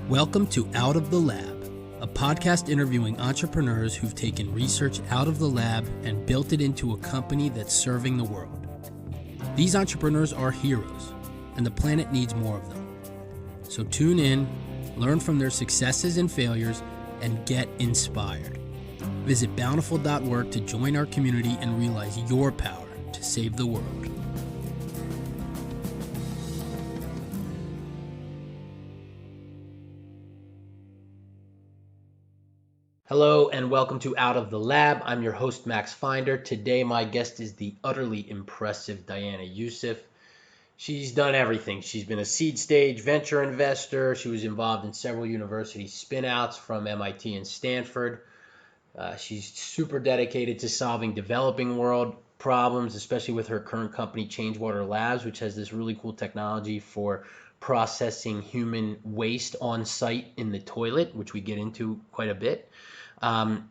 Welcome to Out of the Lab, a podcast interviewing entrepreneurs who've taken research out of the lab and built it into a company that's serving the world. These entrepreneurs are heroes, and the planet needs more of them. So tune in, learn from their successes and failures, and get inspired. Visit bountiful.work to join our community and realize your power to save the world. Hello and welcome to Out of the Lab. I'm your host, Max Finder. Today, my guest is the utterly impressive Diana Yousef. She's done everything. She's been a seed stage venture investor. She was involved in several university spin-outs from MIT and Stanford. She's super dedicated to solving developing world problems, especially with her current company, Changewater Labs, which has this really cool technology for processing human waste on site in the toilet, which we get into quite a bit.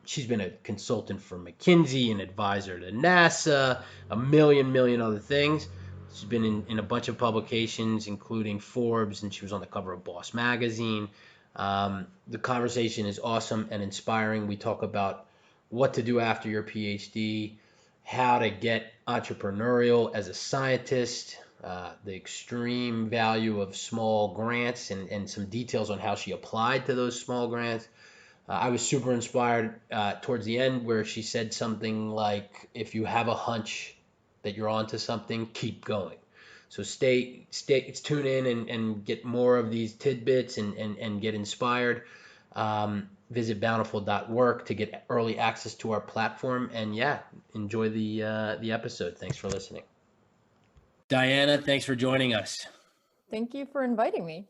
She's been a consultant for McKinsey, an advisor to NASA, a million other things. She's been in a bunch of publications, including Forbes, and she was on the cover of Boss magazine. The conversation is awesome and inspiring. We talk about what to do after your PhD, how to get entrepreneurial as a scientist, the extreme value of small grants, and some details on how she applied to those small grants. I was super inspired towards the end where she said something like, if you have a hunch that you're onto something, keep going. So tune in and get more of these tidbits and get inspired. Visit bountiful.work to get early access to our platform. And yeah, enjoy the episode. Thanks for listening. Diana, thanks for joining us. Thank you for inviting me.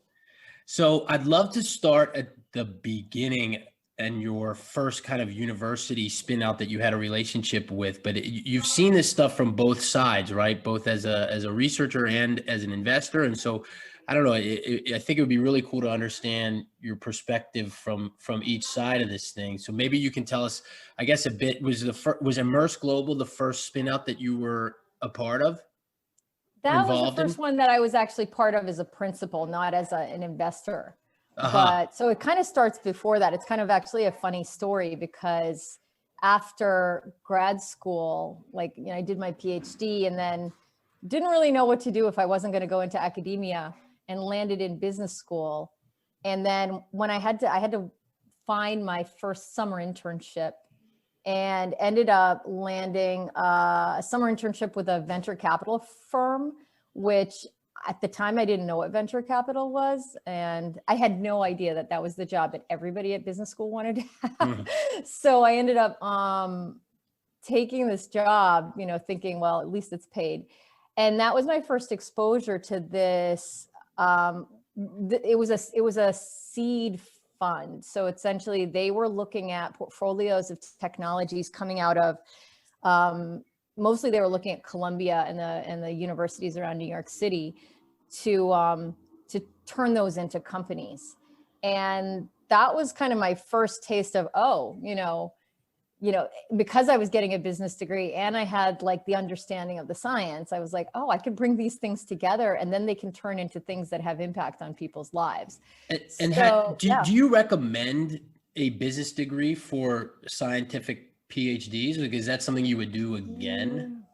So I'd love to start at the beginning and your first kind of university spin out that you had a relationship with, but you've seen this stuff from both sides, right? Both as a researcher and as an investor. And so, I don't know, I think it would be really cool to understand your perspective from each side of this thing. So maybe you can tell us, I guess, a bit, was Immerse Global the first spin out that you were a part of? That was the first one that I was actually part of as a principal, not as an investor. But so it kind of starts before that. It's kind of actually a funny story because after grad school, I did my PhD and then didn't really know what to do if I wasn't going to go into academia, and landed in business school. And then when I had to find my first summer internship, and ended up landing a summer internship with a venture capital firm, which at the time I didn't know what venture capital was. And I had no idea that was the job that everybody at business school wanted to have. So I ended up taking this job, thinking, well, at least it's paid. And that was my first exposure to this. It was a seed fund. So essentially they were looking at portfolios of technologies coming out of, mostly they were looking at Columbia and the universities around New York City to turn those into companies. And that was kind of my first taste of, because I was getting a business degree and I had the understanding of the science, I was like, oh, I could bring these things together and then they can turn into things that have impact on people's lives. Do you recommend a business degree for scientific PhDs? Is that something you would do again?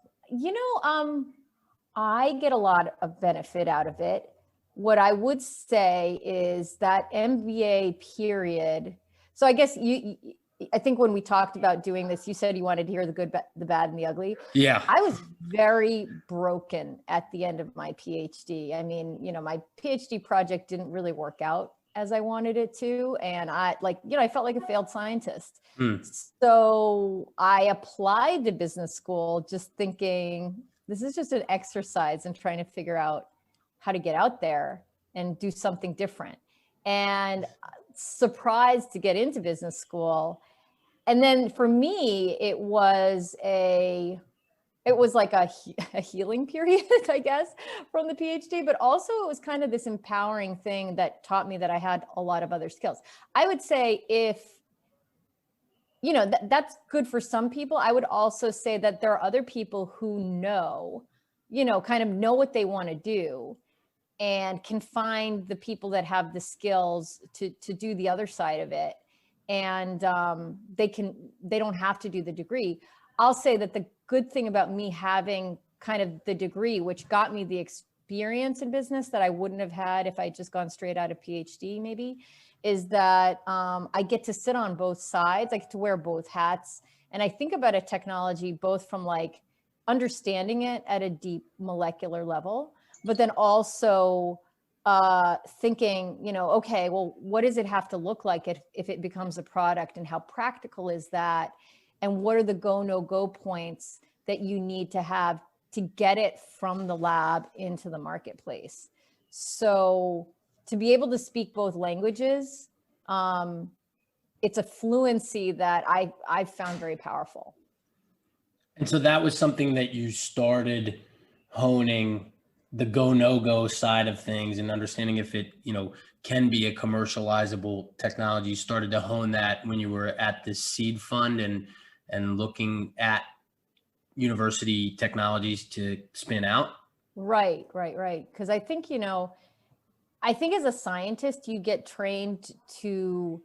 I get a lot of benefit out of it. What I would say is that MBA period. So I guess I think when we talked about doing this, you said you wanted to hear the good, the bad, and the ugly. Yeah. I was very broken at the end of my PhD. I mean, my PhD project didn't really work out as I wanted it to. And I felt like a failed scientist. So I applied to business school just thinking, this is just an exercise in trying to figure out how to get out there and do something different. And surprised to get into business school. And then for me, it was like a healing period, I guess, from the PhD, but also it was kind of this empowering thing that taught me that I had a lot of other skills. I would say if, that's good for some people. I would also say that there are other people who know, kind of know what they want to do. and can find the people that have the skills to do the other side of it. And they don't have to do the degree. I'll say that the good thing about me having kind of the degree, which got me the experience in business that I wouldn't have had if I just gone straight out of PhD maybe, is that I get to sit on both sides. I get to wear both hats. And I think about a technology both from like understanding it at a deep molecular level, but then also thinking, you know, okay, well, what does it have to look like if it becomes a product, and how practical is that? And what are the go, no go points that you need to have to get it from the lab into the marketplace? So to be able to speak both languages, it's a fluency that I've found very powerful. And so that was something that you started honing, the go, no go side of things, and understanding if it, you know, can be a commercializable technology. You started to hone that when you were at this seed fund and looking at university technologies to spin out. Right. Because I think, you know, I think as a scientist, you get trained to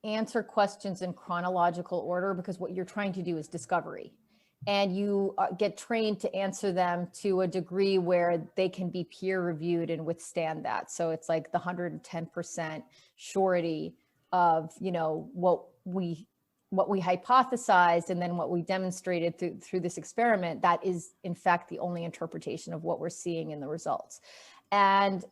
answer questions in chronological order, because what you're trying to do is discovery. And you get trained to answer them to a degree where they can be peer reviewed and withstand that. So it's like the 110% surety of, you know, what we hypothesized and then what we demonstrated through this experiment, that is in fact the only interpretation of what we're seeing in the results. And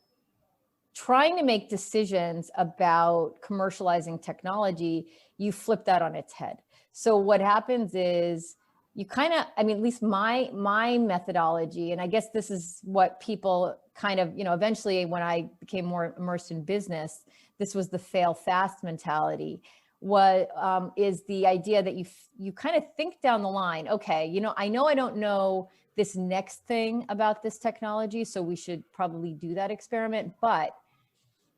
trying to make decisions about commercializing technology, you flip that on its head. So what happens is you kind of, I mean, at least my methodology, and I guess this is what people kind of, you know, eventually when I became more immersed in business, this was the fail fast mentality. What is the idea that you kind of think down the line, okay, you know I don't know this next thing about this technology, so we should probably do that experiment. But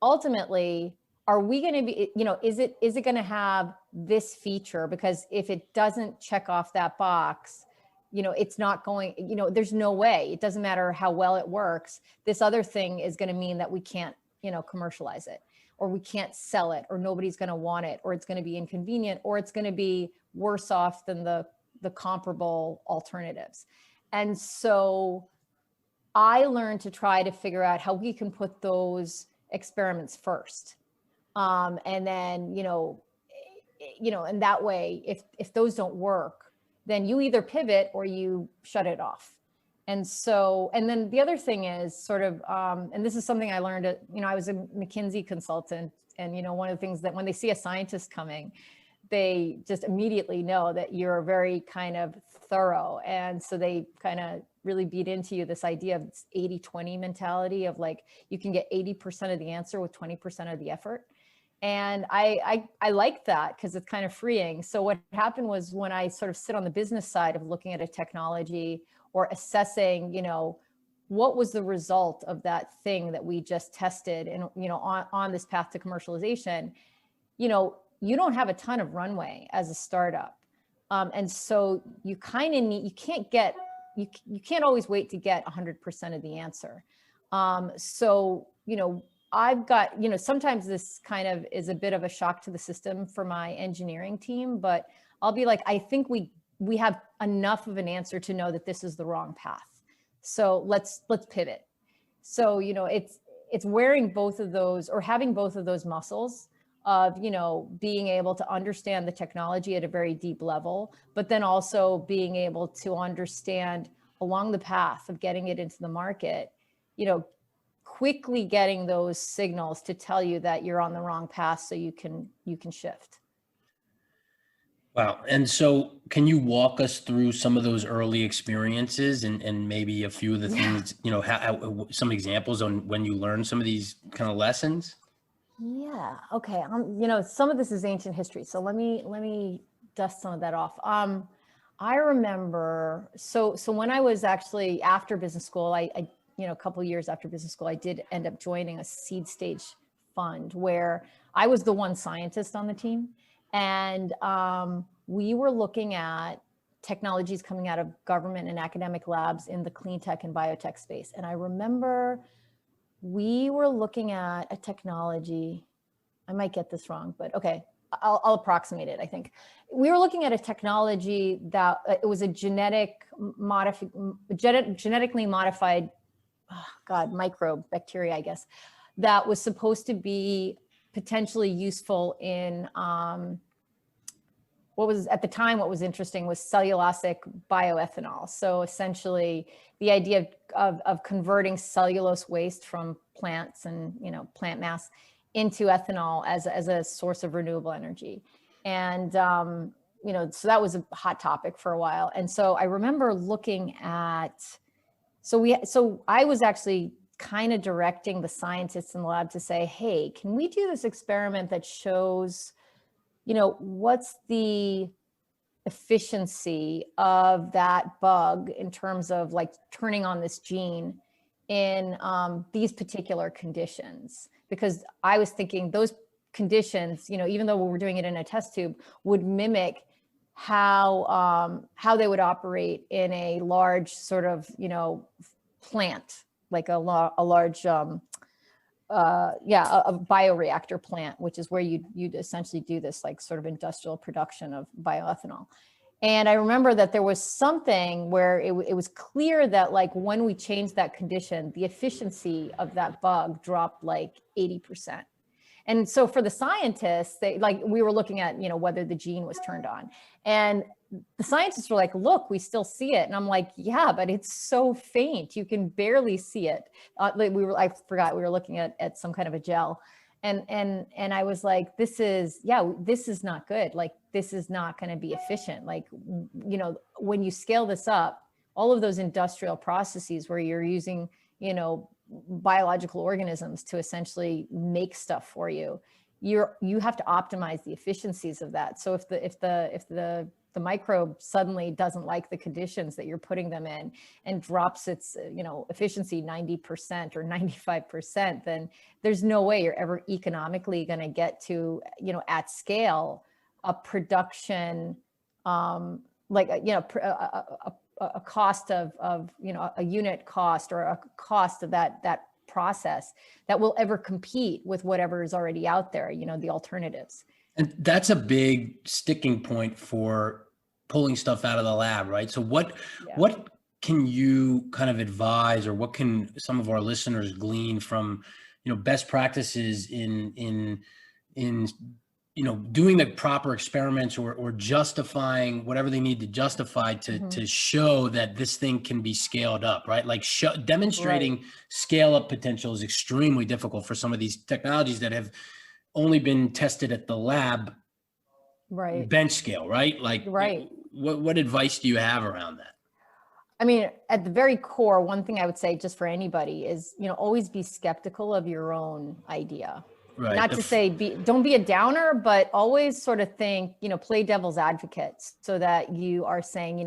ultimately, are we going to be, you know, is it going to have this feature? Because if it doesn't check off that box, you know, it's not going, you know, there's no way, it doesn't matter how well it works, this other thing is going to mean that we can't, you know, commercialize it, or we can't sell it, or nobody's going to want it, or it's going to be inconvenient, or it's going to be worse off than the comparable alternatives. And so I learned to try to figure out how we can put those experiments first. And then, you know, and that way, if those don't work, then you either pivot or you shut it off. And so, and then the other thing is sort of, and this is something I learned at, you know, I was a McKinsey consultant, and, you know, one of the things that when they see a scientist coming, they just immediately know that you're very kind of thorough. And so they kind of really beat into you this idea of this 80-20 mentality of like, you can get 80% of the answer with 20% of the effort. And I like that because it's kind of freeing. So what happened was, when I sort of sit on the business side of looking at a technology or assessing, you know, what was the result of that thing that we just tested and, you know, on this path to commercialization, you know, you don't have a ton of runway as a startup. And so you kind of need, you can't always wait to get 100% of the answer. So, you know, I've got, you know, sometimes this kind of is a bit of a shock to the system for my engineering team, but I'll be like, I think we have enough of an answer to know that this is the wrong path. So let's pivot. So, you know, it's wearing both of those, or having both of those muscles of, you know, being able to understand the technology at a very deep level, but then also being able to understand along the path of getting it into the market, you know, quickly getting those signals to tell you that you're on the wrong path so you can shift. Wow. And so can you walk us through some of those early experiences and maybe a few of the things, you know, how some examples on when you learned some of these kind of lessons? Yeah. Okay. You know, some of this is ancient history, so let me dust some of that off. I remember, so when I was actually after business school, I you know, a couple of years after business school, I did end up joining a seed stage fund where I was the one scientist on the team. And we were looking at technologies coming out of government and academic labs in the clean tech and biotech space. And I remember we were looking at a technology, I might get this wrong, but okay, I'll approximate it, I think. We were looking at a technology that it was a genetically modified, microbe, bacteria, I guess, that was supposed to be potentially useful in what was interesting was cellulosic bioethanol. So essentially the idea of converting cellulose waste from plants and, plant mass into ethanol as a source of renewable energy. And, so that was a hot topic for a while. And so I remember looking at, so I was actually kind of directing the scientists in the lab to say, hey, can we do this experiment that shows, what's the efficiency of that bug in terms of like turning on this gene in these particular conditions? Because I was thinking those conditions, even though we're doing it in a test tube, would mimic how they would operate in a large sort of, plant, like a large, a bioreactor plant, which is where you'd essentially do this like sort of industrial production of bioethanol. And I remember that there was something where it was clear that like when we changed that condition, the efficiency of that bug dropped like 80%. And so for the scientists, we were looking at, whether the gene was turned on, and the scientists were like, look, we still see it. And I'm like, yeah, but it's so faint. You can barely see it. I forgot we were looking at some kind of a gel. And I was like, this is not good. Like, this is not going to be efficient. Like, when you scale this up, all of those industrial processes where you're using, biological organisms to essentially make stuff for you, you have to optimize the efficiencies of that. So if the microbe suddenly doesn't like the conditions that you're putting them in and drops its efficiency 90% or 95%, then there's no way you're ever economically going to get to at scale a production a cost of a unit cost or a cost of that process that will ever compete with whatever is already out there, the alternatives. And that's a big sticking point for pulling stuff out of the lab, right? So what can you kind of advise, or what can some of our listeners glean from, best practices in doing the proper experiments or justifying whatever they need to justify to show that this thing can be scaled up, right? Like demonstrating scale up potential is extremely difficult for some of these technologies that have only been tested at the lab, bench scale, right? Like, what advice do you have around that? I mean, at the very core, one thing I would say just for anybody is, always be skeptical of your own idea. Right. Not to say don't be a downer, but always sort of think, play devil's advocate, so that you are saying,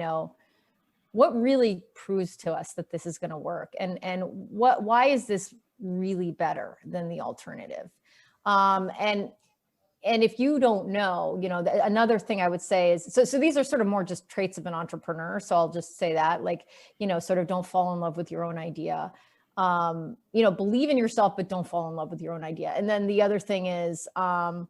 what really proves to us that this is going to work, and why is this really better than the alternative? And if you don't know, another thing I would say is, so these are sort of more just traits of an entrepreneur. So I'll just say that, like, sort of don't fall in love with your own idea. Believe in yourself, but don't fall in love with your own idea. And then the other thing is, when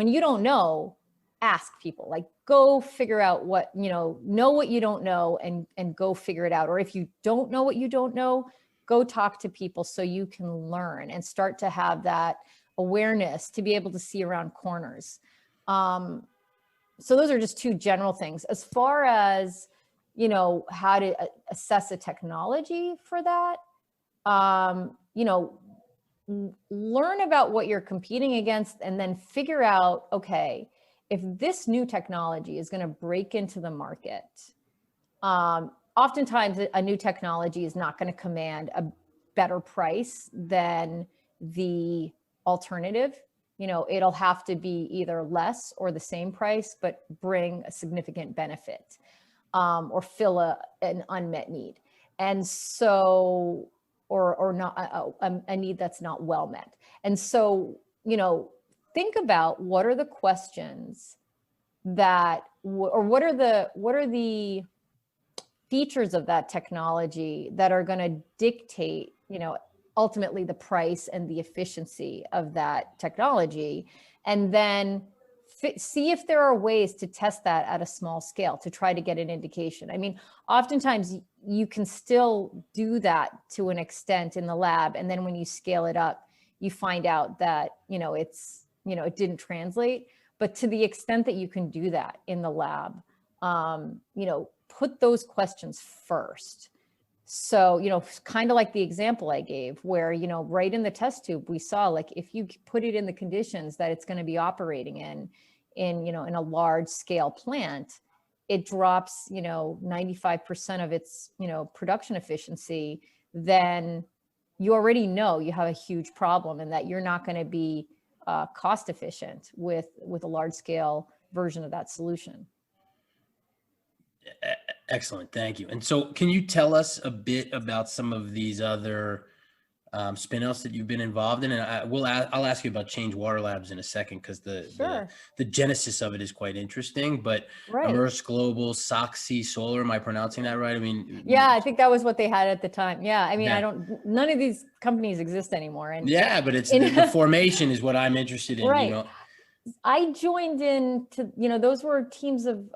you don't know, ask people, like, go figure out what, know what you don't know and go figure it out. Or if you don't know what you don't know, go talk to people so you can learn and start to have that awareness to be able to see around corners. So those are just two general things. As far as, how to assess a technology for that, learn about what you're competing against, and then figure out, okay, if this new technology is going to break into the market, oftentimes a new technology is not going to command a better price than the alternative. It'll have to be either less or the same price, but bring a significant benefit, or fill an unmet need. And so, or not a need that's not well met. And so, think about what are the questions that or what are the features of that technology that are going to dictate, ultimately the price and the efficiency of that technology, and then see if there are ways to test that at a small scale to try to get an indication. I mean, oftentimes you can still do that to an extent in the lab, and then when you scale it up, you find out that it didn't translate. But to the extent that you can do that in the lab, put those questions first. So, kind of like the example I gave where, right in the test tube, we saw like if you put it in the conditions that it's going to be operating in a large scale plant, it drops, 95% of its, production efficiency, then you already know you have a huge problem and that you're not going to be cost efficient with a large scale version of that solution. Excellent. Thank you. And so can you tell us a bit about some of these other spin-offs that you've been involved in? And I'll ask you about Change Water Labs in a second, because the genesis of it is quite interesting. But right. Immerse Global, Soxy Solar, am I pronouncing that right? I mean, yeah, I think that was what they had at the time. Yeah, I mean, none of these companies exist anymore. And yeah, but it's the formation is what I'm interested in. Right. I joined in to, those were teams of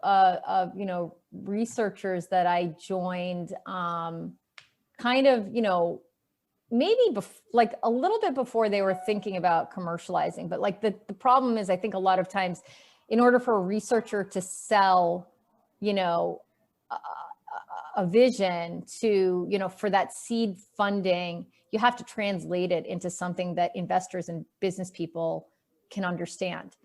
researchers that I joined kind of, maybe like a little bit before they were thinking about commercializing. But like the problem is, I think a lot of times in order for a researcher to sell, a vision to, for that seed funding, you have to translate it into something that investors and business people can understand.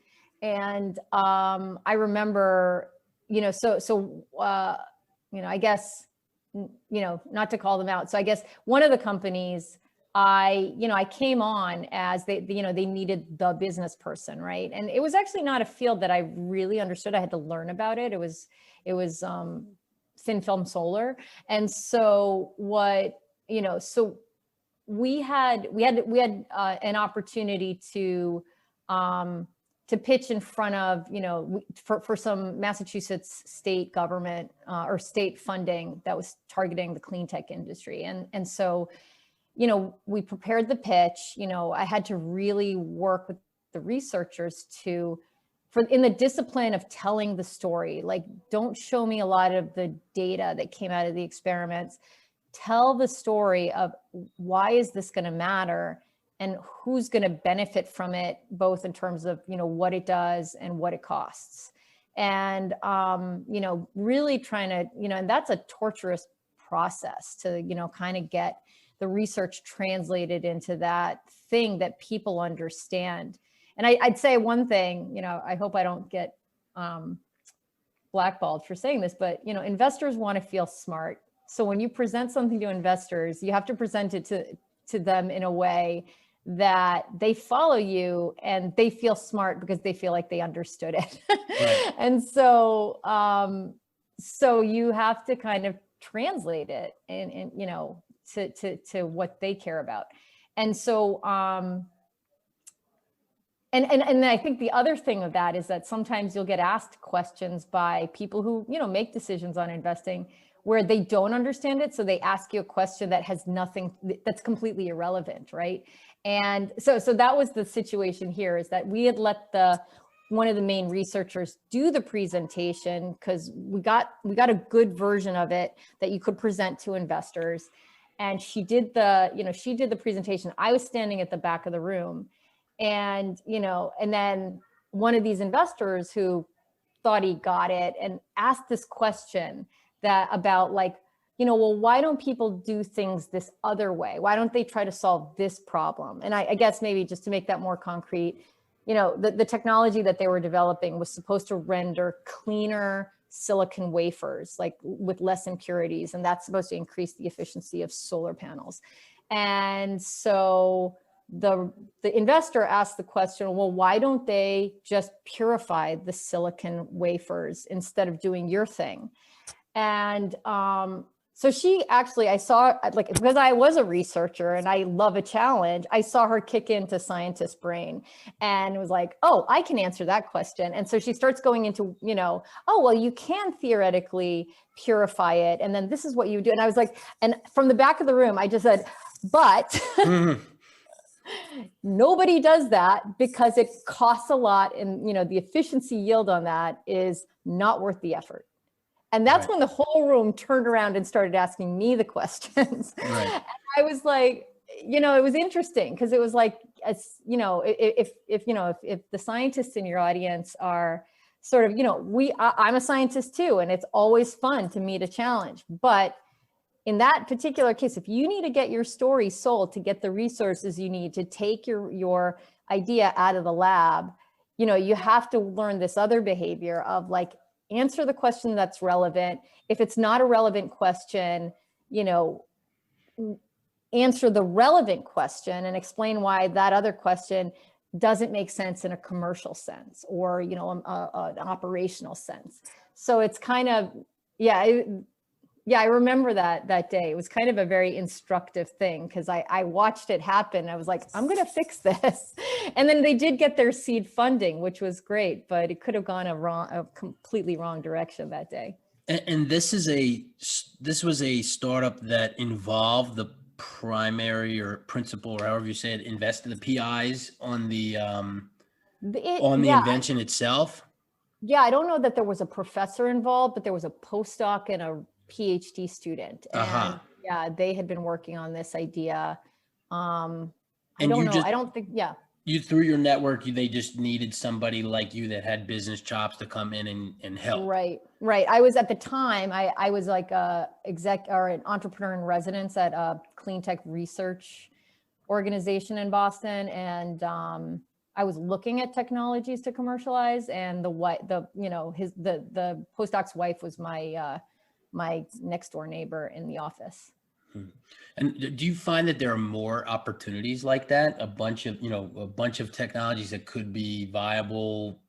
And I remember, I guess, not to call them out. So I guess one of the companies I came on as they needed the business person, right? And it was actually not a field that I really understood. I had to learn about it. It was thin film solar. And so so we had an opportunity to pitch in front of, for some Massachusetts state government or state funding that was targeting the clean tech industry. And so, we prepared the pitch. I had to really work with the researchers in the discipline of telling the story. Like, don't show me a lot of the data that came out of the experiments. Tell the story of why is this going to matter and who's going to benefit from it, both in terms of, what it does and what it costs. And, really trying to, and that's a torturous process to, kind of get the research translated into that thing that people understand. And I'd say one thing, I hope I don't get blackballed for saying this, but, investors want to feel smart. So when you present something to investors, you have to present it to them in a way that they follow you and they feel smart because they feel like they understood it. Right. And so, so you have to kind of translate it and to what they care about. And so, and I think the other thing of that is that sometimes you'll get asked questions by people who, make decisions on investing where they don't understand it. So they ask you a question that has nothing, that's completely irrelevant, right? And so that was the situation here, is that we had let one of the main researchers do the presentation because we got a good version of it that you could present to investors. And she did the presentation. I was standing at the back of the room, and, and then one of these investors who thought he got it and asked this question about like, well, why don't people do things this other way? Why don't they try to solve this problem? And I guess maybe just to make that more concrete, the technology that they were developing was supposed to render cleaner silicon wafers, like with less impurities, and that's supposed to increase the efficiency of solar panels. And so the investor asked the question, well, why don't they just purify the silicon wafers instead of doing your thing? And So she actually, I saw, like, because I was a researcher and I love a challenge, I saw her kick into scientist brain and was like, oh, I can answer that question. And so she starts going into, oh, well, you can theoretically purify it. And then this is what you do. And I was like, and from the back of the room, I just said, but nobody does that because it costs a lot. And, the efficiency yield on that is not worth the effort. And that's when the whole room turned around and started asking me the questions. Right. And I was like, it was interesting because it was like, if the scientists in your audience are sort of, I'm a scientist too, and it's always fun to meet a challenge. But in that particular case, if you need to get your story sold to get the resources you need to take your idea out of the lab, you have to learn this other behavior of like, answer the question that's relevant. If it's not a relevant question, answer the relevant question and explain why that other question doesn't make sense in a commercial sense or, an operational sense. So it's kind of, I remember that day. It was kind of a very instructive thing because I watched it happen. I was like, I'm going to fix this. And then they did get their seed funding, which was great, but it could have gone a completely wrong direction that day. And this was a startup that involved the primary or principal, or however you say it, invested the PIs on the invention itself. Yeah, I don't know that there was a professor involved, but there was a postdoc and a PhD student. And they had been working on this idea. I don't know. I don't think, You, through your network, they just needed somebody like you that had business chops to come in and help. Right. I was at the time, I was like a an entrepreneur in residence at a clean tech research organization in Boston. And I was looking at technologies to commercialize, and the postdoc's wife was my next door neighbor in the office. And do you find that there are more opportunities like that? A bunch of technologies that could be viable,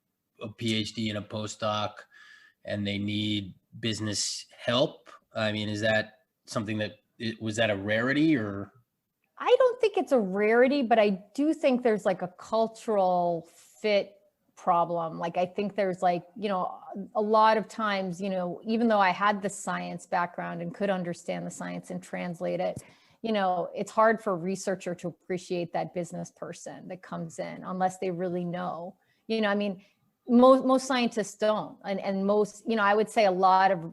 a PhD and a postdoc, and they need business help? I mean, is that something was that a rarity or? I don't think it's a rarity, but I do think there's like a cultural fit problem. Like, I think there's like, a lot of times, even though I had the science background and could understand the science and translate it, it's hard for a researcher to appreciate that business person that comes in unless they really know, I mean, most scientists don't. And most, I would say a lot of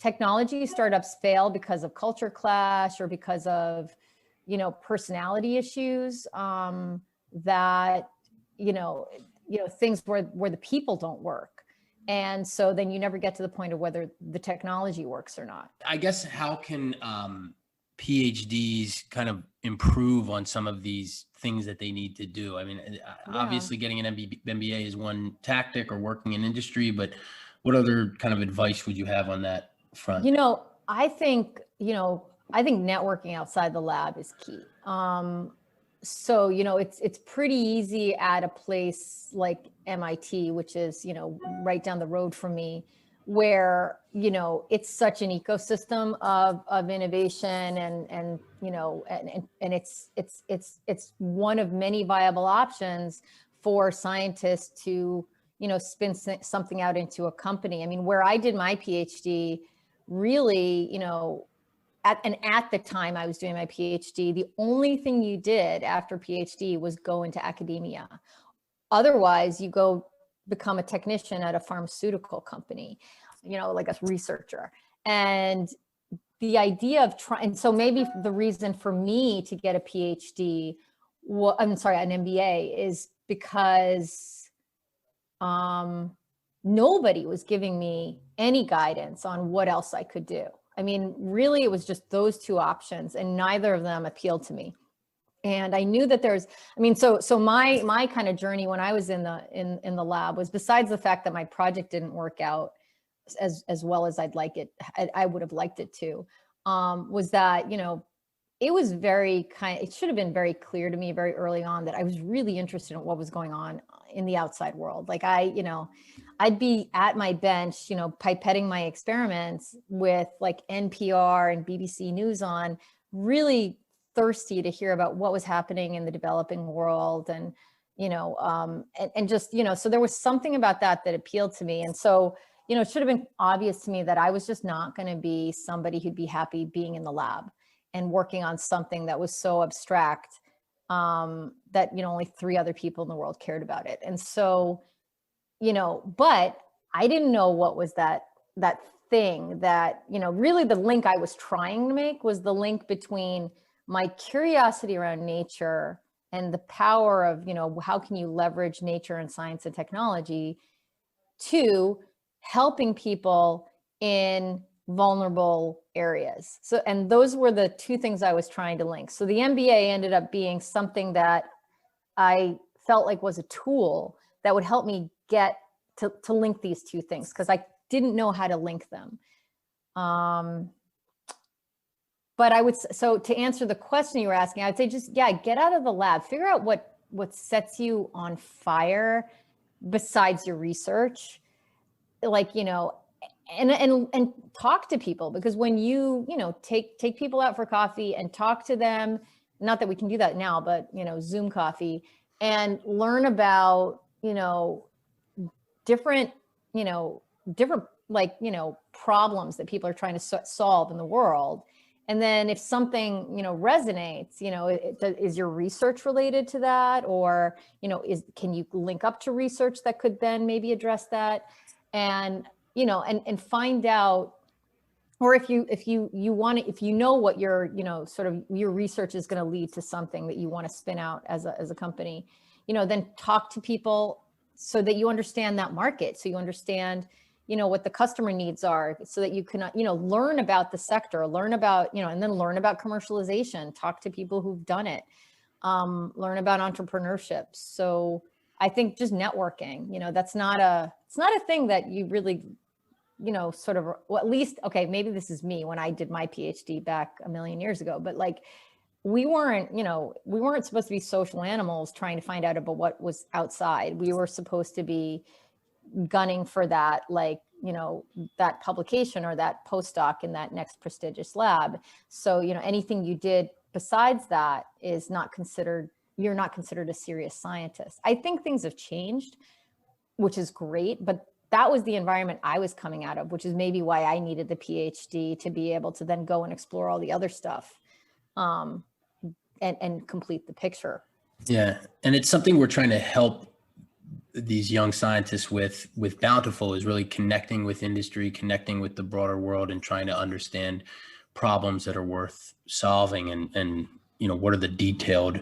technology startups fail because of culture clash or because of, personality issues that, things where the people don't work. And so then you never get to the point of whether the technology works or not. I guess how can PhDs kind of improve on some of these things that they need to do? I mean, obviously getting an MBA is one tactic, or working in industry, but what other kind of advice would you have on that front? I think networking outside the lab is key. So, it's pretty easy at a place like MIT, which is, right down the road from me, where, it's such an ecosystem of innovation and it's one of many viable options for scientists to, spin something out into a company. I mean, where I did my PhD, really, at the time I was doing my PhD, the only thing you did after PhD was go into academia. Otherwise, you go become a technician at a pharmaceutical company, like a researcher. And the idea of and so maybe the reason for me to get a PhD, an MBA, is because nobody was giving me any guidance on what else I could do. I mean, really, it was just those two options, and neither of them appealed to me. And I knew that so my kind of journey when I was in the lab was, besides the fact that my project didn't work out as well as I would have liked it to, was that, it was it should have been very clear to me very early on that I was really interested in what was going on in the outside world. Like I'd be at my bench, pipetting my experiments with like NPR and BBC News on, really thirsty to hear about what was happening in the developing world. And, and just, so there was something about that appealed to me. And so, it should have been obvious to me that I was just not going to be somebody who'd be happy being in the lab and working on something that was so abstract that, only 3 other people in the world cared about it. And so, but I didn't know what was that thing that, really the link I was trying to make was the link between my curiosity around nature and the power of, how can you leverage nature and science and technology to helping people in vulnerable areas. So, and those were the 2 things I was trying to link. So the MBA ended up being something that I felt like was a tool that would help me get to link these 2 things, because I didn't know how to link them. But so to answer the question you were asking, I would say just, get out of the lab, figure out what sets you on fire besides your research. Like, and talk to people, because when you take people out for coffee and talk to them, not that we can do that now, but Zoom coffee, and learn about different like problems that people are trying to solve in the world. And then if something resonates, is your research related to that, or can you link up to research that could then maybe address that? And and find out, or if you want to, if what your sort of your research is going to lead to something that you want to spin out as a company, then talk to people so that you understand that market, so you understand what the customer needs are, so that you can learn about the sector, learn about and then learn about commercialization, talk to people who've done it, learn about entrepreneurship. So I think just networking, it's not a thing that you really, sort of, well, at least, okay, maybe this is me when I did my PhD back a million years ago, but like, we weren't supposed to be social animals trying to find out about what was outside. We were supposed to be gunning for that, like, that publication or that postdoc in that next prestigious lab. So, anything you did besides that is not considered, you're not considered a serious scientist. I think things have changed, which is great, but that was the environment I was coming out of, which is maybe why I needed the PhD, to be able to then go and explore all the other stuff, and complete the picture. Yeah, and it's something we're trying to help these young scientists with Bountiful, is really connecting with industry, connecting with the broader world, and trying to understand problems that are worth solving, and what are the detailed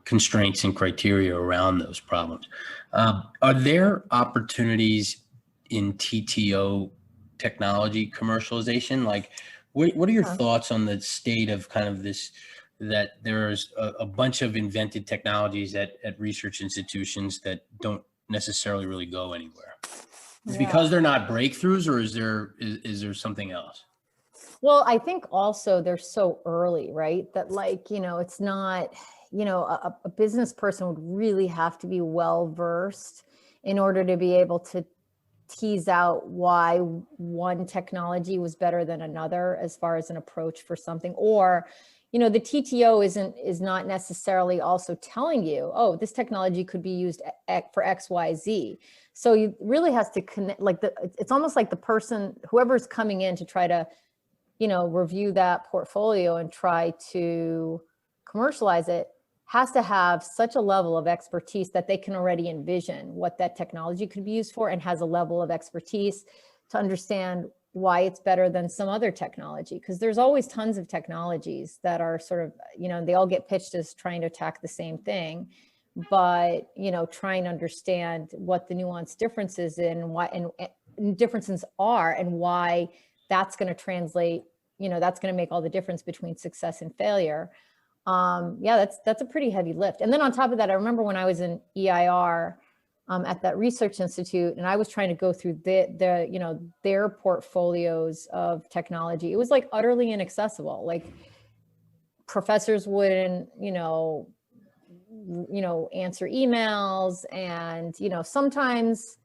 constraints and criteria around those problems. Are there opportunities in TTO technology commercialization? Like, what are your thoughts on the state of kind of this, that there's a bunch of invented technologies at research institutions that don't necessarily really go anywhere? Is it because they're not breakthroughs, or is there something else? Well, I think also they're so early, right? That like, it's not, a business person would really have to be well-versed in order to be able to tease out why one technology was better than another as far as an approach for something. Or, the TTO is not necessarily also telling you, oh, this technology could be used for X, Y, Z. So you really has to connect, like it's almost like the person, whoever's coming in to try to, review that portfolio and try to commercialize it, has to have such a level of expertise that they can already envision what that technology could be used for, and has a level of expertise to understand why it's better than some other technology. Because there's always tons of technologies that are sort of, they all get pitched as trying to attack the same thing, but, trying to understand what the nuanced differences in why and differences are, and why that's going to translate, that's going to make all the difference between success and failure. That's a pretty heavy lift. And then on top of that, I remember when I was in EIR at that research institute, and I was trying to go through their portfolios of technology. It was like utterly inaccessible. Like professors wouldn't, answer emails, and, sometimes,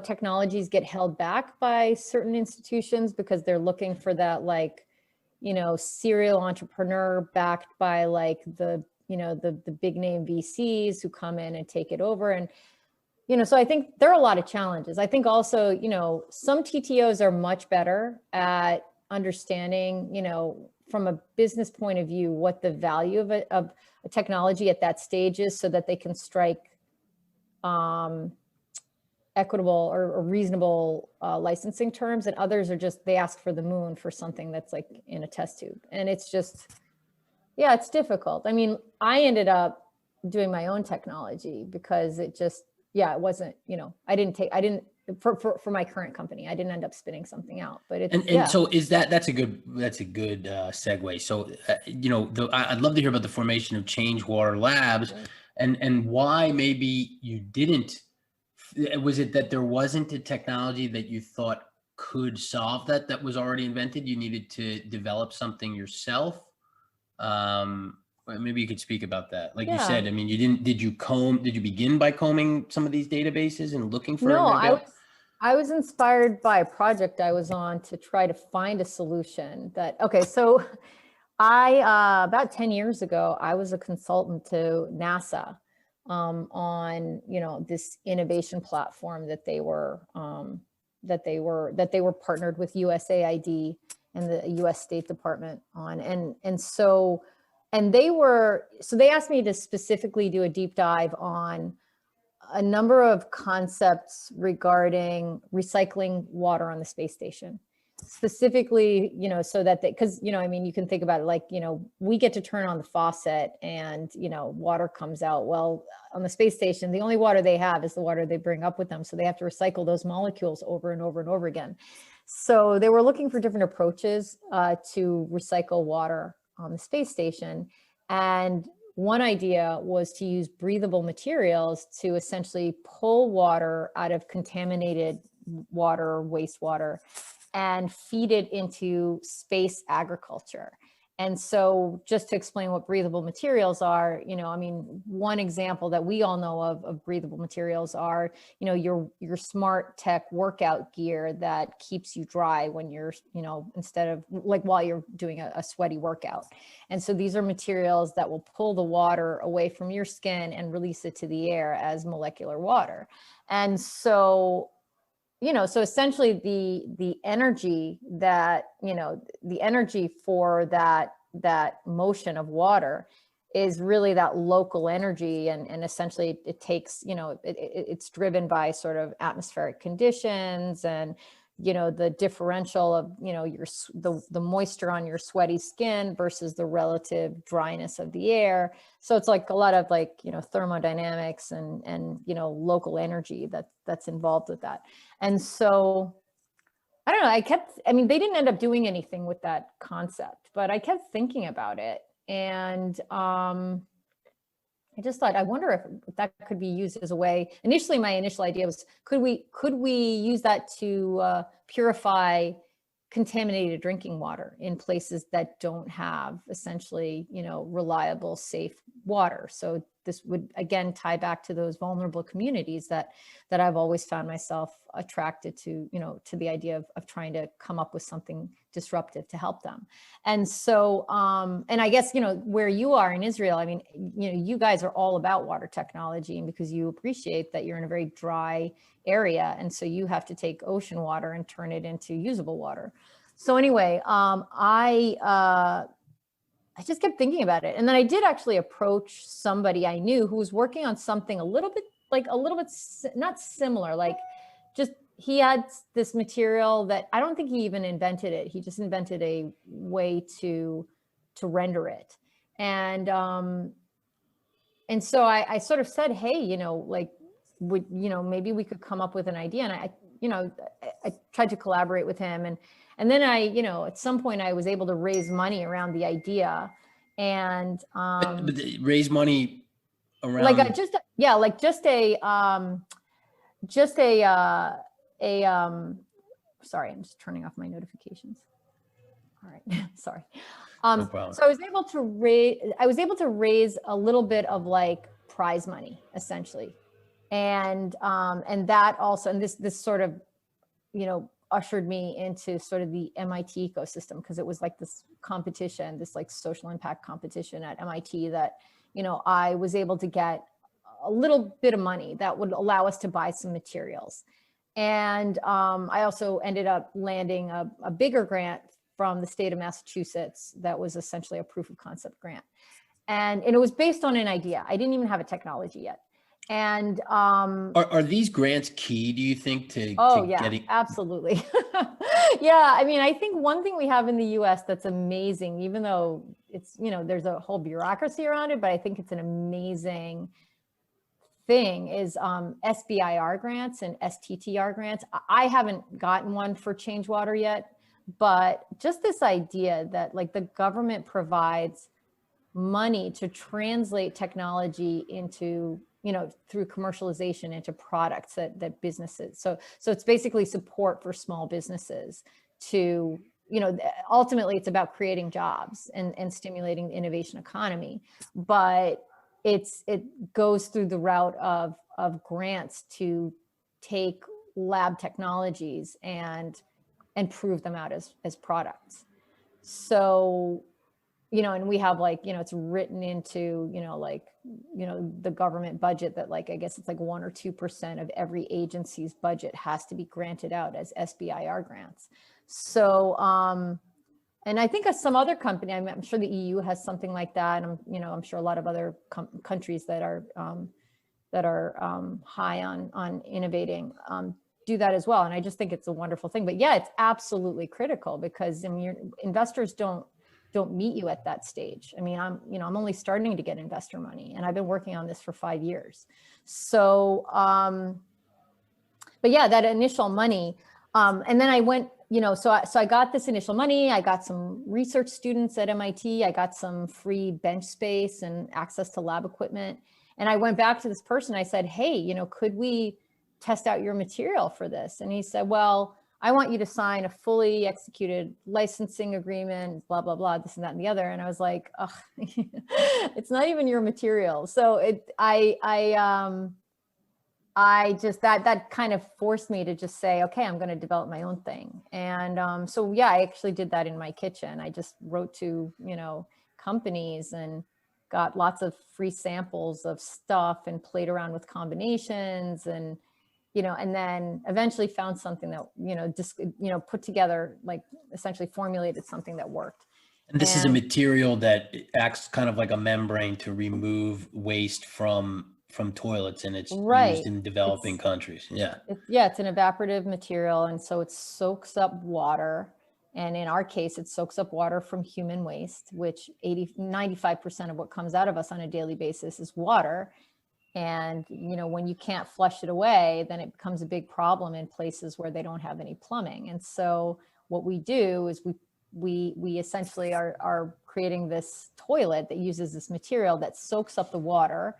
technologies get held back by certain institutions because they're looking for that, like, serial entrepreneur backed by like the big name VCs who come in and take it over. And, so I think there are a lot of challenges. I think also, some TTOs are much better at understanding, from a business point of view, what the value of a technology at that stage is, so that they can strike equitable or reasonable licensing terms. And others are just, they ask for the moon for something that's like in a test tube. And it's just, yeah, it's difficult. I mean, I ended up doing my own technology because it just, it wasn't, I didn't for my current company, I didn't end up spinning something out, but it's, and so is that's a good segue. So, I'd love to hear about the formation of Change Water Labs, right. and why maybe you didn't. Was it that there wasn't a technology that you thought could solve that was already invented? You needed to develop something yourself. Maybe you could speak about that. Like you said, I mean, did you begin by combing some of these databases and looking for? No, I was inspired by a project I was on to try to find a solution so I, about 10 years ago, I was a consultant to NASA on, this innovation platform that they were partnered with USAID and the US State Department on. And they asked me to specifically do a deep dive on a number of concepts regarding recycling water on the space station. Specifically, so that because, I mean, you can think about it like, we get to turn on the faucet and, water comes out. Well, on the space station, the only water they have is the water they bring up with them. So they have to recycle those molecules over and over and over again. So they were looking for different approaches to recycle water on the space station. And one idea was to use breathable materials to essentially pull water out of contaminated water, wastewater, and feed it into space agriculture. And so just to explain what breathable materials are, I mean, one example that we all know of breathable materials are, your smart tech workout gear that keeps you dry when you're, instead of like while you're doing a sweaty workout. And so these are materials that will pull the water away from your skin and release it to the air as molecular water. And so so essentially the energy that, the energy for that motion of water is really that local energy. And essentially it takes, it's driven by sort of atmospheric conditions and, the differential of, the moisture on your sweaty skin versus the relative dryness of the air. So it's like a lot of like, thermodynamics and, local energy that's involved with that. And so, I don't know, they didn't end up doing anything with that concept, but I kept thinking about it. And I just thought, I wonder if that could be used as a way. Initially, my initial idea was, could we use that to purify contaminated drinking water in places that don't have essentially, reliable, safe water? So this would again tie back to those vulnerable communities that I've always found myself attracted to, to the idea of trying to come up with something disruptive to help them. And so, and I guess, where you are in Israel, I mean, you guys are all about water technology, and because you appreciate that you're in a very dry area. And so you have to take ocean water and turn it into usable water. So anyway, I just kept thinking about it. And then I did actually approach somebody I knew who was working on something a little bit not similar, like just he had this material that I don't think he even invented it. He just invented a way to render it. And so I sort of said, hey, maybe we could come up with an idea. And I tried to collaborate with him. And then at some point I was able to raise money around the idea, and but raise money around sorry, I'm just turning off my notifications. All right, sorry. No problem. So I was able to raise a little bit of like prize money, essentially. And that also, and this sort of, ushered me into sort of the MIT ecosystem, because it was like this competition, this like social impact competition at MIT that, I was able to get a little bit of money that would allow us to buy some materials. And I also ended up landing a bigger grant from the state of Massachusetts that was essentially a proof of concept grant. And it was based on an idea. I didn't even have a technology yet. And are these grants key, do you think, to getting? Absolutely. Yeah, I mean, I think one thing we have in the US that's amazing, even though it's, there's a whole bureaucracy around it, but I think it's an amazing thing, is SBIR grants and STTR grants. I haven't gotten one for Change Water yet, but just this idea that like the government provides money to translate technology into, through commercialization into products that businesses. So it's basically support for small businesses to, ultimately it's about creating jobs and stimulating the innovation economy. But it goes through the route of grants to take lab technologies and prove them out as products. So, and we have like, it's written into, the government budget that like, I guess it's like 1 or 2% of every agency's budget has to be granted out as SBIR grants. So, and I think some other company, I'm sure the EU has something like that. And I'm sure a lot of other countries that are high on innovating do that as well. And I just think it's a wonderful thing. But yeah, it's absolutely critical, because your investors don't meet you at that stage. I mean, I'm only starting to get investor money, and I've been working on this for 5 years. So, but yeah, that initial money, and then I went, so I got this initial money. I got some research students at MIT. I got some free bench space and access to lab equipment. And I went back to this person. I said, hey, could we test out your material for this? And he said, well, I want you to sign a fully executed licensing agreement, blah, blah, blah, this and that and the other. And I was like, oh, it's not even your material. So I just, that kind of forced me to just say, okay, I'm going to develop my own thing. And so, yeah, I actually did that in my kitchen. I just wrote to, companies and got lots of free samples of stuff and played around with combinations and, and then eventually found something that, just, put together, like essentially formulated something that worked. And this is a material that acts kind of like a membrane to remove waste from toilets, and it's used in developing countries. Yeah. It's an evaporative material. And so it soaks up water. And in our case, it soaks up water from human waste, which 95% of what comes out of us on a daily basis is water. And, when you can't flush it away, then it becomes a big problem in places where they don't have any plumbing. And so what we do is we essentially are creating this toilet that uses this material that soaks up the water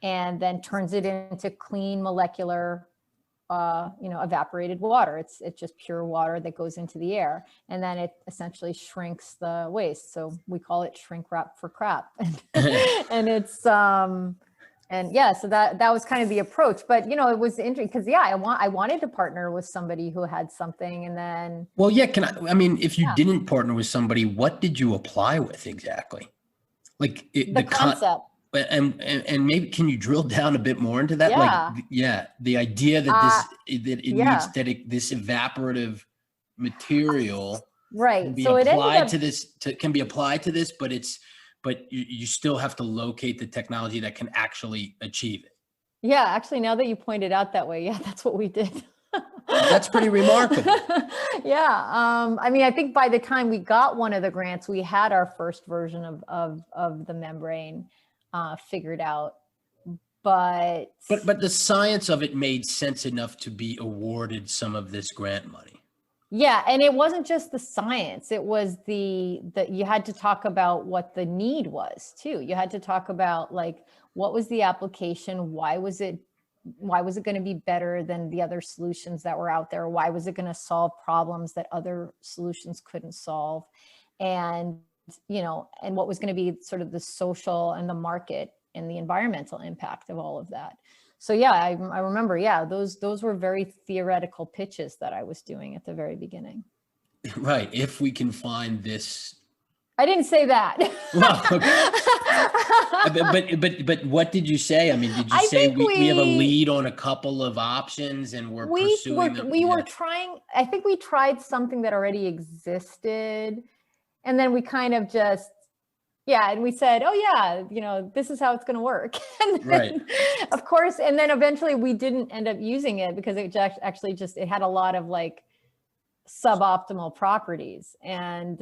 and then turns it into clean molecular, evaporated water. It's just pure water that goes into the air, and then it essentially shrinks the waste. So we call it shrink wrap for crap. And it's, and yeah, so that was kind of the approach. But, it was interesting because, yeah, I wanted to partner with somebody who had something, and then. Well, yeah, if you didn't partner with somebody, what did you apply with exactly? Like the concept. And maybe can you drill down a bit more into that? Yeah. The idea that this evaporative material can be applied to this, but you still have to locate the technology that can actually achieve it. Yeah, actually, now that you point it out that way, yeah, that's what we did. That's pretty remarkable. Yeah. I mean, I think by the time we got one of the grants, we had our first version of the membrane figured out. But the science of it made sense enough to be awarded some of this grant money. Yeah, and it wasn't just the science. It was the you had to talk about what the need was too. You had to talk about like, what was the application? Why was it going to be better than the other solutions that were out there? Why was it going to solve problems that other solutions couldn't solve? And and what was going to be sort of the social and the market and the environmental impact of all of that. So yeah, I remember, yeah, those were very theoretical pitches that I was doing at the very beginning. Right. If we can find this. I didn't say that. Well, okay. but what did you say? I mean, did you say we have a lead on a couple of options and we're pursuing them? We were trying, I think we tried something that already existed. And then we kind of just, and we said, oh yeah, this is how it's going to work. And then, right. Of course, and then eventually we didn't end up using it because it actually it had a lot of like suboptimal properties. And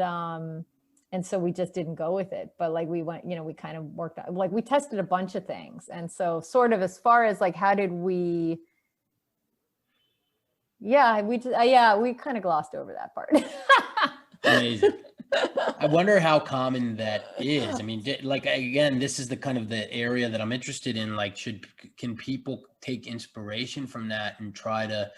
so we just didn't go with it. But like we went, we kind of worked out, like we tested a bunch of things. And so sort of as far as like, how did we, we kind of glossed over that part. Amazing. I wonder how common that is. I mean, like, again, this is the kind of the area that I'm interested in. Like, can people take inspiration from that and try to,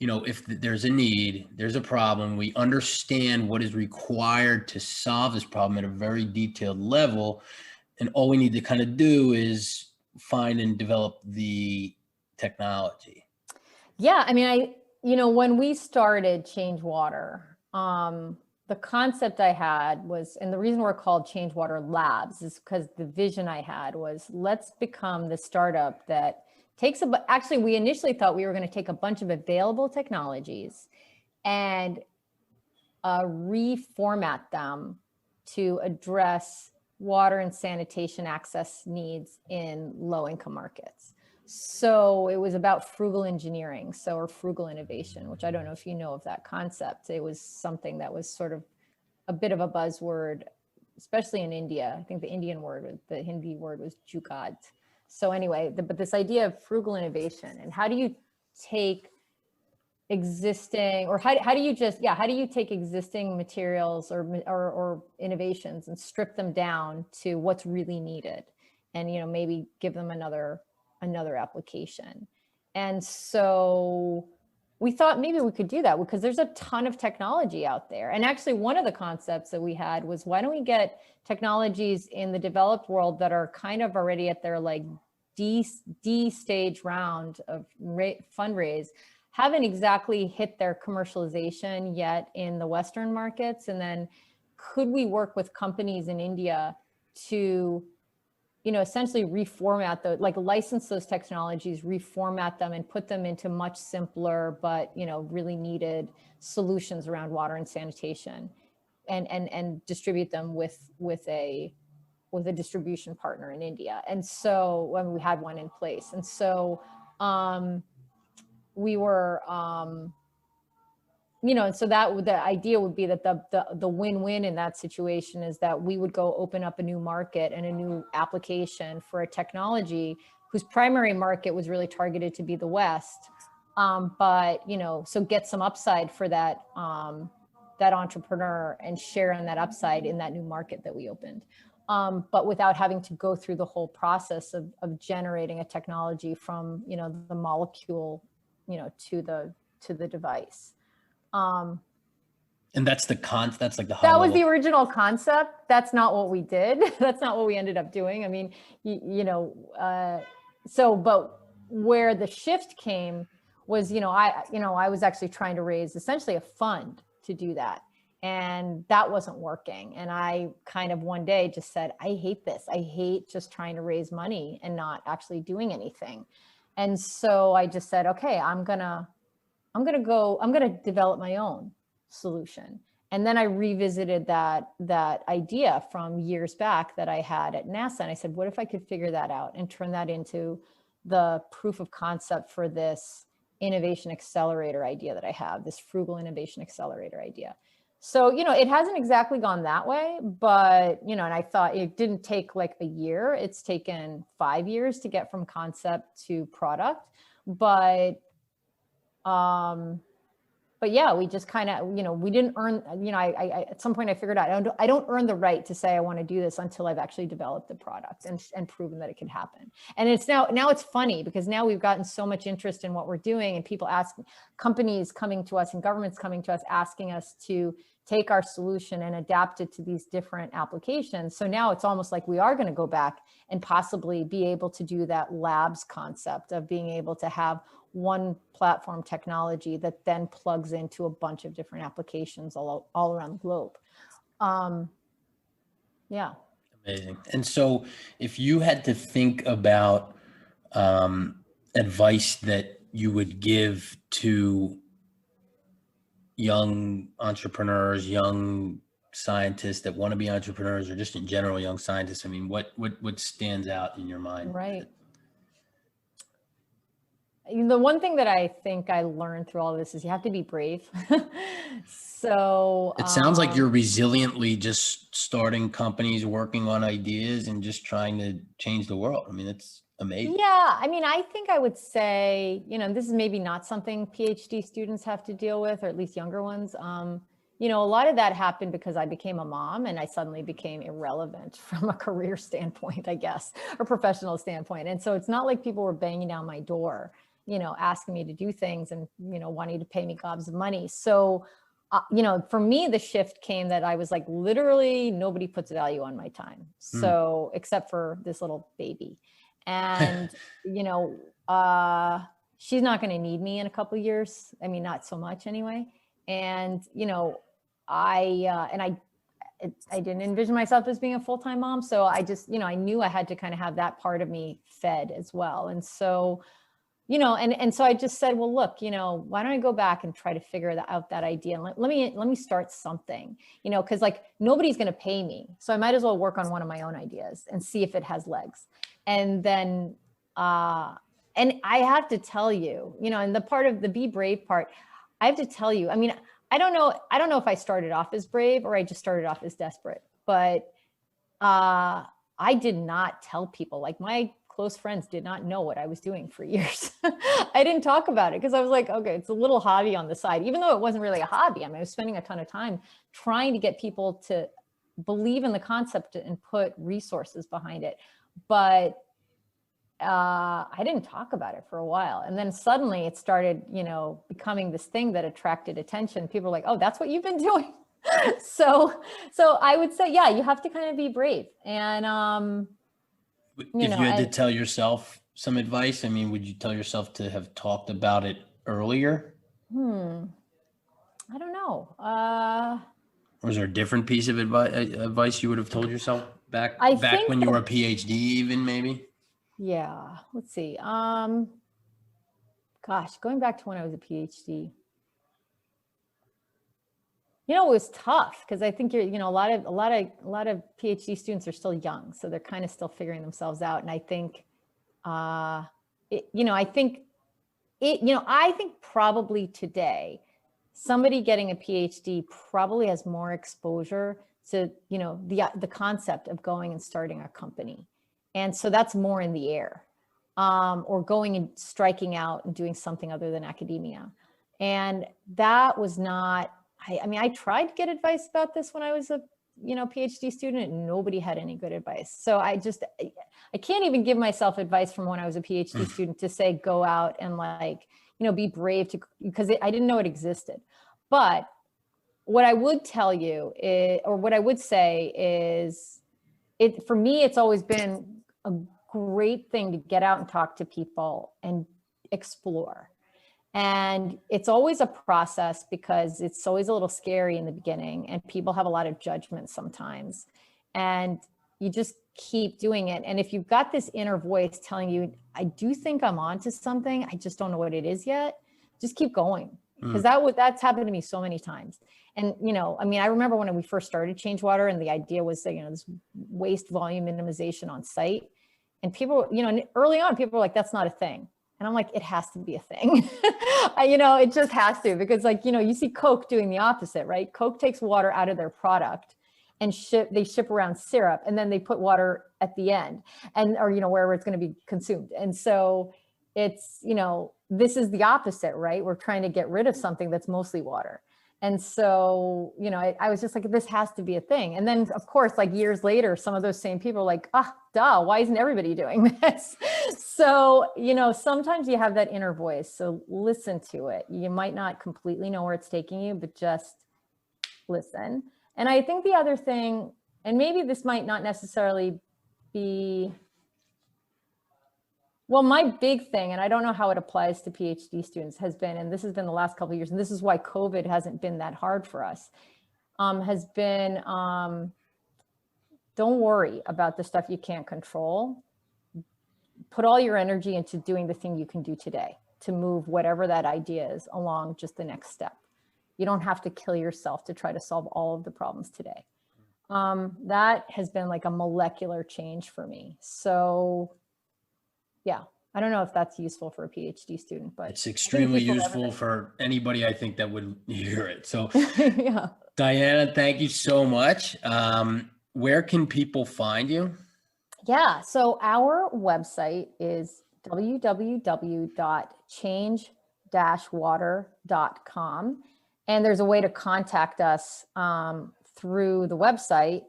if there's a need, there's a problem, we understand what is required to solve this problem at a very detailed level. And all we need to kind of do is find and develop the technology. Yeah. I mean, when we started Change Water, the concept I had was, and the reason we're called Change Water Labs is because the vision I had was, let's become the startup that actually, we initially thought we were going to take a bunch of available technologies and reformat them to address water and sanitation access needs in low-income markets. So it was about frugal engineering, or frugal innovation, which I don't know if you know of that concept. It was something that was sort of a bit of a buzzword, especially in India. I think the Hindi word was jugaad. So anyway, but this idea of frugal innovation, and how do you take existing, or how do you take existing materials or innovations and strip them down to what's really needed, and maybe give them another application. And so we thought maybe we could do that because there's a ton of technology out there. And actually, one of the concepts that we had was, why don't we get technologies in the developed world that are kind of already at their like D stage round of fundraise, haven't exactly hit their commercialization yet in the Western markets. And then could we work with companies in India to essentially reformat license those technologies, reformat them, and put them into much simpler, but, really needed solutions around water and sanitation, and distribute them with a distribution partner in India. And so when we had one in place, and so we were, and so the idea would be that the win-win in that situation is that we would go open up a new market and a new application for a technology whose primary market was really targeted to be the West. But, so get some upside for that entrepreneur and share in that upside in that new market that we opened. But without having to go through the whole process of generating a technology from, the molecule, to the device. And that's like the that was the original concept. That's not what we did. That's not what we ended up doing. I mean, but where the shift came was, I was actually trying to raise essentially a fund to do that. And that wasn't working. And I kind of one day just said, I hate this. I hate just trying to raise money and not actually doing anything. And so I just said, okay, I'm going to develop my own solution. And then I revisited that idea from years back that I had at NASA. And I said, what if I could figure that out and turn that into the proof of concept for this innovation accelerator idea that I have, this frugal innovation accelerator idea. So, it hasn't exactly gone that way, but, and I thought it didn't take like a year. It's taken 5 years to get from concept to product. But yeah, we just kind of, we didn't earn, I at some point I figured out I don't earn the right to say I want to do this until I've actually developed the product and proven that it can happen. And it's now it's funny because now we've gotten so much interest in what we're doing, and people companies coming to us and governments coming to us asking us to take our solution and adapt it to these different applications. So now it's almost like we are going to go back and possibly be able to do that labs concept of being able to have one platform technology that then plugs into a bunch of different applications all around the globe. Yeah. Amazing. And so if you had to think about advice that you would give to young entrepreneurs, young scientists that want to be entrepreneurs, or just in general, young scientists, I mean, what stands out in your mind? Right. The one thing that I think I learned through all of this is you have to be brave. So it sounds like you're resiliently just starting companies, working on ideas, and just trying to change the world. I mean, it's amazing. Yeah, I mean, I think I would say, this is maybe not something PhD students have to deal with, or at least younger ones. A lot of that happened because I became a mom and I suddenly became irrelevant from a career standpoint, I guess, or professional standpoint. And so it's not like people were banging down my door, asking me to do things and, wanting to pay me gobs of money. So, for me, the shift came that I was like, literally nobody puts value on my time. So except for this little baby. And, she's not going to need me in a couple of years. I mean, not so much anyway. And, I didn't envision myself as being a full-time mom. So I just, I knew I had to kind of have that part of me fed as well. And so, and so I just said, well, look, why don't I go back and try to figure out that idea? And let me start something, cause like nobody's going to pay me. So I might as well work on one of my own ideas and see if it has legs. And then, and I have to tell you, and the part of the be brave part, I have to tell you, I mean, I don't know if I started off as brave or I just started off as desperate, but, I did not tell people, like my close friends did not know what I was doing for years. I didn't talk about it because I was like, okay, it's a little hobby on the side, even though it wasn't really a hobby. I mean, I was spending a ton of time trying to get people to believe in the concept and put resources behind it. But I didn't talk about it for a while. And then suddenly it started, becoming this thing that attracted attention. People were like, oh, that's what you've been doing. So I would say, yeah, you have to kind of be brave. And, if you had to tell yourself some advice, I mean, would you tell yourself to have talked about it earlier? I don't know. Or was there a different piece of advice you would have told yourself back when you were a PhD even maybe? Yeah, let's see. Gosh, going back to when I was a PhD, it was tough because I think a lot of PhD students are still young, so they're kind of still figuring themselves out. And I think, I think probably today, somebody getting a PhD probably has more exposure to, the concept of going and starting a company. And so that's more in the air, or going and striking out and doing something other than academia. And that was not, I tried to get advice about this when I was a, PhD student, and nobody had any good advice. So I can't even give myself advice from when I was a PhD student to say, go out and be brave because I didn't know it existed. But what I would tell you is, or what I would say is, for me, it's always been a great thing to get out and talk to people and explore. And it's always a process because it's always a little scary in the beginning and people have a lot of judgment sometimes. And you just keep doing it. And if you've got this inner voice telling you, I do think I'm onto something, I just don't know what it is yet, just keep going. Because that's happened to me so many times. And, I remember when we first started Changewater and the idea was that, this waste volume minimization on site. And people, early on, people were like, that's not a thing. And I'm like, it has to be a thing. It just has to, because you see Coke doing the opposite, right? Coke takes water out of their product and they ship around syrup, and then they put water at the end or wherever it's going to be consumed. And so it's, this is the opposite, right? We're trying to get rid of something that's mostly water. And so, I was just like, this has to be a thing. And then of course, years later, some of those same people are like, duh, why isn't everybody doing this? So, sometimes you have that inner voice. So listen to it. You might not completely know where it's taking you, but just listen. And I think the other thing, and maybe this might not necessarily be, well, my big thing, and I don't know how it applies to PhD students, has been, and this has been the last couple of years, and this is why COVID hasn't been that hard for us, has been, don't worry about the stuff you can't control. Put all your energy into doing the thing you can do today to move whatever that idea is along just the next step. You don't have to kill yourself to try to solve all of the problems today. That has been like a molecular change for me. So yeah, I don't know if that's useful for a PhD student, but it's extremely useful for anybody, I think, that would hear it. So yeah. Diana, thank you so much. Where can people find you? Yeah, so our website is www.change-water.com. And there's a way to contact us through the website.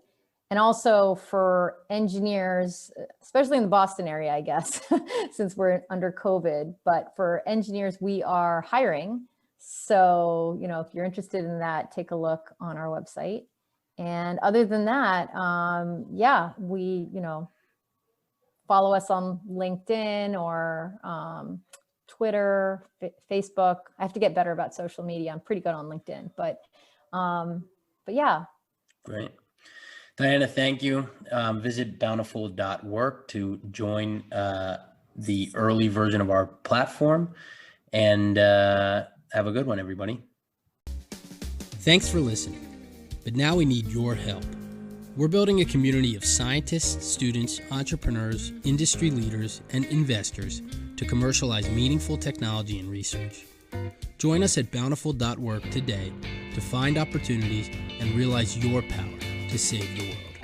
And also for engineers, especially in the Boston area, I guess, since we're under COVID, but for engineers, we are hiring. So, you know, if you're interested in that, take a look on our website. And other than that, yeah, we, you know, follow us on LinkedIn or Twitter, Facebook. I have to get better about social media. I'm pretty good on LinkedIn, but yeah. Great. Diana, thank you. Visit bountiful.work to join the early version of our platform, and have a good one, everybody. Thanks for listening. But now we need your help. We're building a community of scientists, students, entrepreneurs, industry leaders, and investors to commercialize meaningful technology and research. Join us at bountiful.work today to find opportunities and realize your power to save the world.